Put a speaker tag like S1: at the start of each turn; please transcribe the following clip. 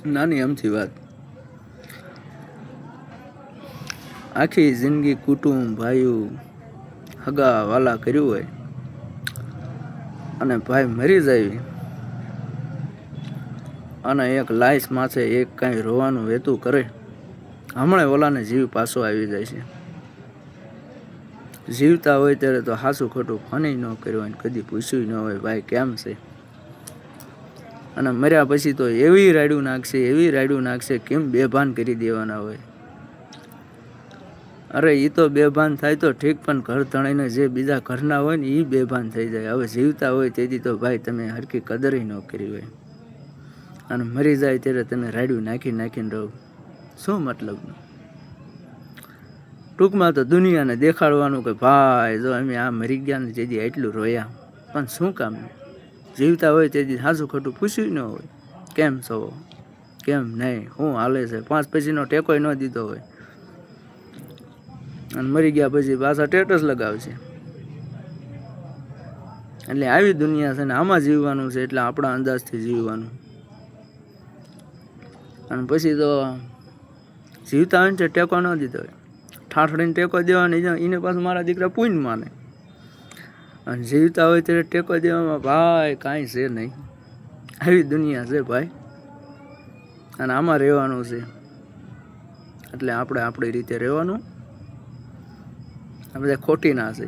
S1: નાની અમથી વાત આખી જિંદગી કુટુંબ ભાઈઓ હગા વાલા કર્યું હોય અને ભાઈ મરી જાય અને એક લાઈસ માથે એક કાંઈ રોવાનું વેતું કરે, હમણાં ઓલાને જીવ પાછો આવી જાય છે. જીવતા હોય ત્યારે તો હાસું ખોટું ફની ન કર્યું હોય, કદી પૂછ્યું ન હોય ભાઈ કેમ છે. અને મર્યા પછી તો એવી રાડ્યું નાખશે કેમ બેભાન કરી દેવાના હોય. અરે એ તો બેભાન થાય તો ઠીક, પણ ઘર ધણીને જે બીજા ઘરના હોય ને એ બેભાન થઈ જાય. હવે જીવતા હોય તેથી તો ભાઈ તમે હરખી કદર ન કરી હોય, અને મરી જાય ત્યારે તમે રાડ્યું નાખીને રહો, શું મતલબનું? ટૂંકમાં તો દુનિયાને દેખાડવાનું કે ભાઈ જો અમે આ મરી ગયા ને તેથી એટલું રોયા, પણ શું કામનું? જીવતા હોય તેથી સાચું ખોટું પૂછ્યું ન હોય, કેમ છો કેમ નહીં, શું હાલે છે, 5 પૈસાનો ટેકોય ન દીધો હોય, અને મરી ગયા પછી પાછા સ્ટેટસ લગાવશે. એટલે આવી દુનિયા છે ને આમાં જીવવાનું છે, એટલે આપણા અંદાજથી જીવવાનું. અને પછી તો જીવતા હોય ને ટેકો ન દીધો હોય, ઠાઠડીને ટેકો દેવાનો એને પાછું મારા દીકરા પૂન માને. અને જીવતા હોય ત્યારે ટેકો દેવામાં ભાઈ કાંઈ છે નહીં. આવી દુનિયા છે ભાઈ, અને આમાં રહેવાનું છે. એટલે આપણે આપણી રીતે રહેવાનું. આ બધા ખોટી ના છે.